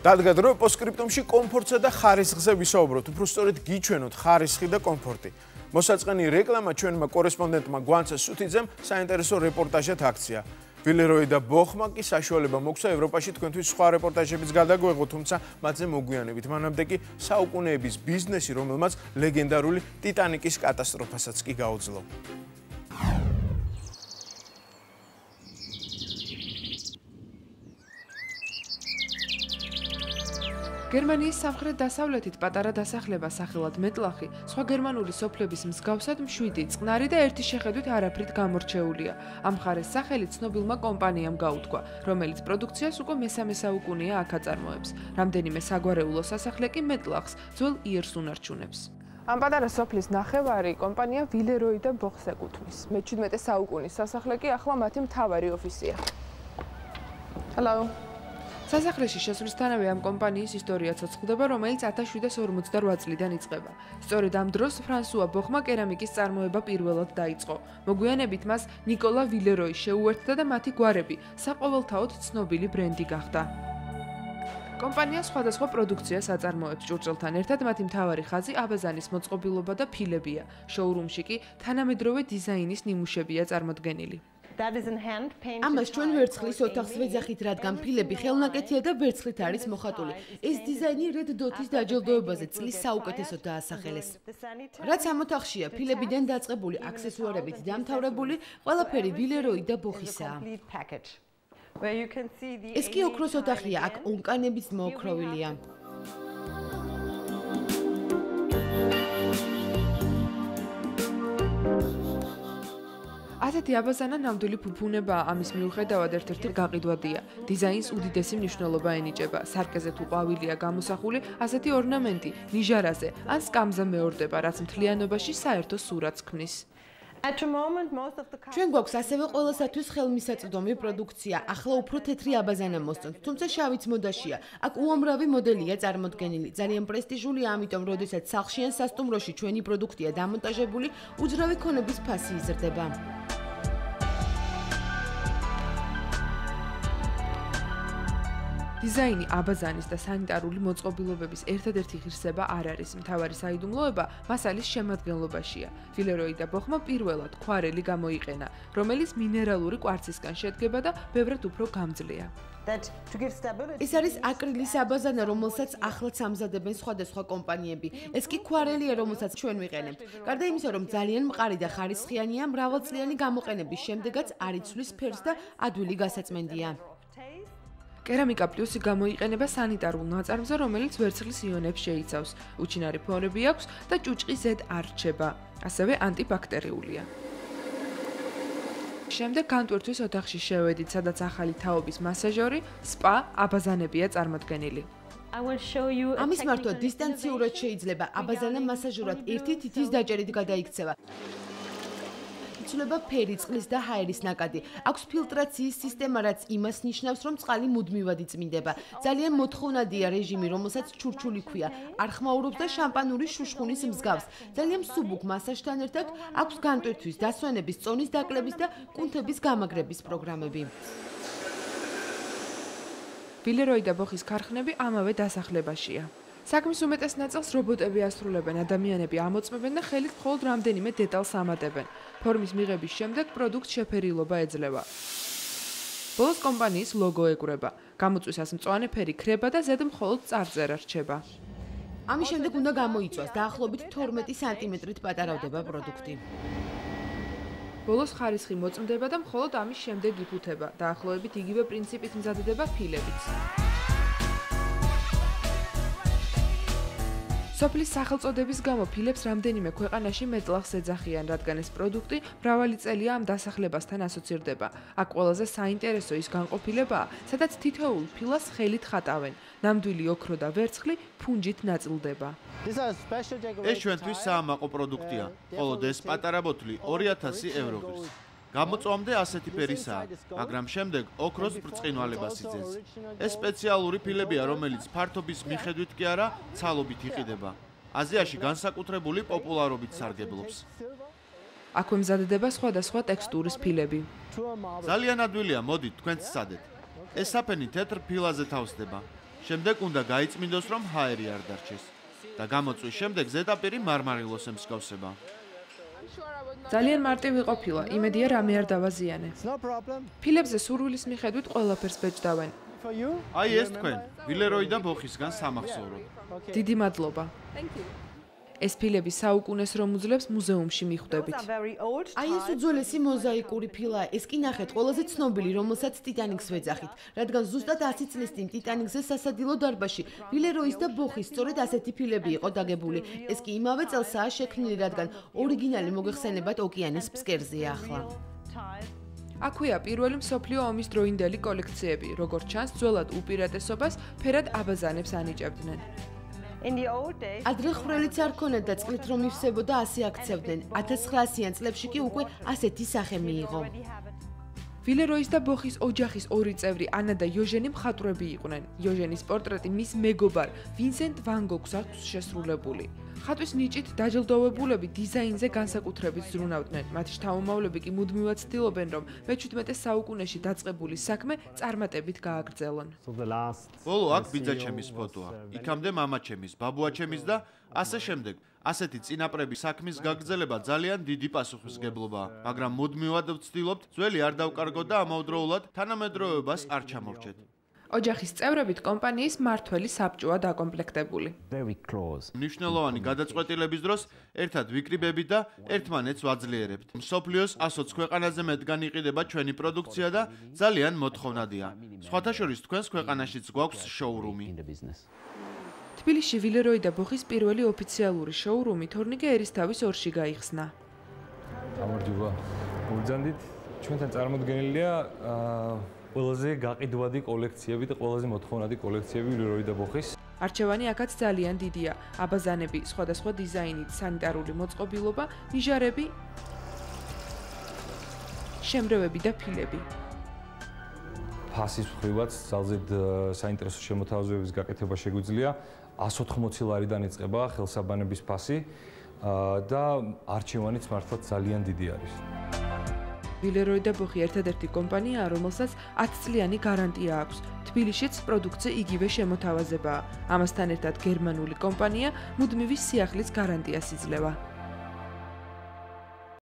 დადგა დრო პოსტსკრიპტუმში კომფორტსა და ხარისხზე ვისაუბროთ, უფრო სწორედ გიჩვენოთ ხარისხი და კომფორტი. მოსაწყენი რეკლამა ჩვენმა კორესპონდენტმა გვანცა სუთიძემ საინტერესო რეპორტაჟად აქცია. ვილეროი და ბოხმა კი საშუალება მოგვცა ევროპაში თქვენთვის სხვა რეპორტაჟების გადაგვეღო, თუმცა მათზე მოგვიანებით. მანამდე კი საუკუნეების ბიზნესი, რომელმაც ლეგენდარული ტიტანიკის კატასტროფასაც კი გაუძლო. გერმანიის სამხრეთ-დასავლეთით პატარა დასახლება სახელად მეტლახი, სხვა გერმანული სოფლების მსგავსად მშვიდი, წყნარი და ერთი შეხედვით არაფრით გამორჩეულია. ამ მხარეს სახელი ცნობილმა კომპანიამ გაუთქვა, რომელიც პროდუქციას უკვე მესამე საუკუნეა აქ აწარმოებს. რამდენიმე საგვარეულო სასახლე კი მეტლახს, ძველ იერს უნარჩუნებს. ამ პატარა სოფლის ნახევარი კომპანია ვილეროი და ბოხს ეკუთვნის. მე-17 საუკუნის სასახლე კი ახლა მათი მთავარი ოფისია. Hello. სასახლეში შესვლისთანავე ამ კომპანიის ისტორია ცოცხლდება, რომელიც 1758 წლიდან იწყება. სწორედ ამ დროს ფრანსუა ბოხმა კერამიკის წარმოება პირველად დაიწყო. მოგვიანებით მას ნიკოლა ვილეროი შეუერთდა და მათი გვარები საყოველთაოდ ცნობილი ბრენდი გახდა. კომპანია სხვადასხვა პროდუქციას აწარმოებს ჭურჭელთან ერთად, მათი მთავარი ხაზი აბაზანის მოწყობილობა და ფილებია. შოურუმში კი თანამედროვე დიზაინის ნიმუშებია წარმოდგენილი. ამას ჩვენ ვერცხლის ოთახს ვეძახით, რადგან ფილები ხელნაკეთია და ვერცხლით არის მოხატული. ეს დიზაინი რედ დოთის დაჯილდოებაზე წლის საუკეთესოდ დაასახელეს. რაც ამ ოთახშია, ფილებიდან დაწყებული აქსესუარებით დამთავრებული, ყველაფერი ვილეროი და ბოხისაა. ეს კი ოქროს ოთახია, აქ ონკანებიც მოოქროვილია. ასეთი აბაზანა ნამდვილი ფუფუნებაა, ამის მიუხედავად ერთ-ერთი გაყიდვადია. დიზაინს უდიდესი მნიშვნელობა ენიჭება. სარკეზე თუ ყვავილია გამოსახული ასეთი ორნამენტი ნიჟარაზე ან სკამზე მეორდება, რაც მთლიანობაში საერთო სურათს ქმნის. ჩვენ გვაქვს ასევე ყველასათვის ხელმისაწვდომი პროდუქცია. ახლა უფრო თეთრი აბაზანა მოსწონთ, თუმცა შავიც მოდაშია. აქ უამრავი მოდელია წარმოდგენილი. ძალიან პრესტიჟულია, ამიტომ როდესაც სახლში ან სასტუმროში ჩვენი პროდუქტია დამონტაჟებული, უძრავი ქონების ფასი იზრდება. დიზაინი აბაზანის და სანიტარული მოწყობილობების ერთადერთი ღირსება არ არის. მთავარი საიდუმლოება მასალის შემადგენლობაშია. ვილეროი და ბოხმა პირველად ქვარელი გამოიყენა, რომელიც მინერალური კვარცისგან შედგება და ბევრად უფრო გამძლეა. ეს არის აკრილის აბაზანა, რომელსაც ახლაც ამზადებენ სხვადასხვა კომპანიები. ეს კი ქვარელია, რომელსაც ჩვენ ვიყენებთ. გარდა იმისა, რომ ძალიან მყარი და ხარისხიანია, მრავალწლიანი გამოყენების შემდეგაც არ იცვლის ფერს და ადვილი გასაწმენდია. კერამიკა პლუსი გამოიყენება სანიტარულ ნაწარმზე, რომელიც ვერცხლის იონებს შეიცავს. უჩინარი ფორმები აქვს და ჭუჭყი ზედ არ რჩება. ასევე ანტიბაქტერიულია. შემდეგ განტვირთვის ოთახში შევედით, სადაც ახალი თაობის მასაჟორი, სპა, აბაზანებია წარმოდგენილი. ამის მართვა დისტანციურად შეიძლება. აბაზანა მასაჟურად ერთი თითის დაჭერით გადაიქცევა. იცვლება ფერი, წყლის და ჰაერის ნაკადი. აქვს ფილტრაციის სისტემა, რაც იმას ნიშნავს, რომ წყალი მუდმივად იწმინდება. ძალიან მოთხოვნადია რეჟიმი, რომელსაც ჩურჩული ქვია. არ ხმაურობს და შამპანური შუშხუნის მსგავს. ძალიან მსუბუქ მასაჟთან ერთად აქვს განტვირთვის, დასვენების, წონის დაკლების და კუნთების გამაგრების პროგრამები. ვილეროი და ბოხის ქარხნები ამავე დასახლებაშია. საქმის უმეტეს ნაწილს რობოტები ასრულებენ, ადამიანები ამოწმებენ და ხელით მხოლოდ რამდენიმე დეტალს ამატებენ. ფორმის მიღების შემდეგ პროდუქტს შეფერილობა ეძლევა. ბოლოს კომპანიის ლოგო ეკვრება. გამოწვისას მწვანე ფერი ქრება და ზედ მხოლოდ წარწერა რჩება. ამის შემდეგ უნდა გამოიწვას, დაახლოებით 12 სანტიმეტრით პატარავდება პროდუქტი. ბოლოს ხარისხი მოწმდება და მხოლოდ ამის შემდეგ იფუთება. დაახლოებით იგივე პრინციპით მზადდება ფილებიც. სოფლის სახელწოდების გამო ფილებს რამდენიმე ქვეყანაში მეტლახს ეძახიან, რადგან ეს პროდუქტი მრავალი წელია ამ დასახლებასთან ასოცირდება. აქ ყველაზე საინტერესო ის განყოფილებაა, სადაც თითოეულ ფილას ხელით ხატავენ. ნამდვილი ოქრო და ვერცხლი ფუნჯით ნაწილდება. ეს ჩვენთვის საამაყო პროდუქტია, ხოლო ეს პატარა ბოთლი 2000 ევროს. გამოწვამდე ასეთი ფერისაა, მაგრამ შემდეგ ოქროს ბრწყინვალებას იძენს. ეს სპეციალური ფილებია, რომელიც ფართობის მიხედვით კი არა, ცალობით იყიდება. აზიაში განსაკუთრებული პოპულარობით სარგებლობს. აქვე მზადდება სხვადასხვა ტექსტურის ფილები. ძალიან ადვილია, მოდით, თქვენც სცადეთ. ეს საფენი თეთრ ფილაზე თავსდება. შემდეგ უნდა გაიწმინდოს, რომ ჰაერი არ დარჩეს. და გამოწვის შემდეგ ზედაპირი მარმარილოს ემსგავსება. ძალიან მარტივი ყოფილა, იმედია რამე არ დავაზიანე. ფილებზე სურვილის მიხედვით ყველაფერს ბეჭდავენ. აი ეს თქვენ, ვილეროი და ბოხისგან სამახსოვროდ. დიდი მადლობა. ეს ფილები საუკუნეს რომ უძლებს მუზეუმში მიხვდებით. აი ეს უძველესი მოზაიკური ფილაა, ეს კი ნახეთ ყველაზე ცნობილი, რომელსაც ტიტანიკს ვეძახით, რადგან ზუსტად 100 წლის წინ ტიტანიკზე სასადილო დარბაზში ვილეროის და ბოხის სწორედ ასეთი ფილები იყო დაგებული. ეს კი იმავე წელსაა შექმნილი, რადგან ორიგინალი მოგეხსენებათ ოკეანის ფსკერზეა ახლა. აქვეა პირველი მსოფლიო ომის დროინდელი კოლექციები, როგორც ჩანს, ძველად უპირატესობას ფერად აბაზანებს ანიჭებდნენ. ადრე ხვრელიც არ ქონდათ და წყლით რომ ივსებოდა ასე აქცევდნენ. 1900-იან წლებში კი უკვე ასეთი სახე მიიღო. ვილეროის და ბოხის ოჯახის ორი წევრი, ანა და იოჟენი მხატვრები იყვნენ. იოჟენის პორტრეტი მის მეგობარ ვინსენტ ვან გოგს აქვს შესრულებული. ხატვის ნიჭით დაჯილდოვებულები დიზაინზე განსაკუთრებით ზრუნავდნენ. მათი შთამომავლები კი მუდმივად ცდილობენ, რომ მე-17 საუკუნეში დაწყებული საქმე წარმატებით გააგრძელონ. ბოლო აქ ბიძაჩემის ფოტოა. იქამდე მამაჩემის, ბაბუაჩემის და ასე შემდეგ. ასეთი წინაპრების საქმის გაგრძელება ძალიან დიდი პასუხისმგებლობაა, მაგრამ მუდმივად ვცდილობთ ძველი არ დავკარგოთ და ამავდროულად თანამედროვეობას არ ჩამორჩეთ. ოჯახის წევრებით კომპანიის მართველი საბჭოა დაკომპლექტებული. მნიშვნელოვანი გადაწყვეტილების დროს ერთად ვიკრიბებით და ერთმანეთს ვაძლიერებთ. მსოფლიოს 120 ქვეყანაზე მეტგან იყიდება ჩვენი პროდუქცია და ძალიან მოთხოვნადია. სხვათა შორის თქვენს ქვეყანაშიც გვაქვს შოურუმი. თბილისში ვილეროი და ბოხის პირველი ოფიციალური შოურუმი თორნიკე ერისთავის 2-ში გაიხსნა. გამარჯობა. მოგძანდით, ჩვენთან წარმოდგენილია ყველაზე გაყიდვადი კოლექციები და ყველაზე მოთხოვნადი კოლექციები ვილეროი და ბოხის. არჩევანი აქაც ძალიან დიდია. აბაზანები, სხვადასხვა დიზაინით, სანიტარული მოწყობილობა, ნიჟარები, შემრევები და ფილები. ფასის მხრივაც ძალზედ საინტერესო შემოთავაზებების გაკეთება შეგვიძლია. 180 ლარიდან იწყება ხელსაბანების ფასი და არჩევანიც მართლაც ძალიან დიდი არის. ვილეროი და ბოხი ერთადერთი კომპანიაა, რომელსაც 10 წლიანი გარანტია აქვს. თბილისშიც პროდუქცია იგივე შემოთავაზებაა. ამასთან ერთად გერმანული კომპანია მუდმივი სიახლის გარანტიას იძლევა.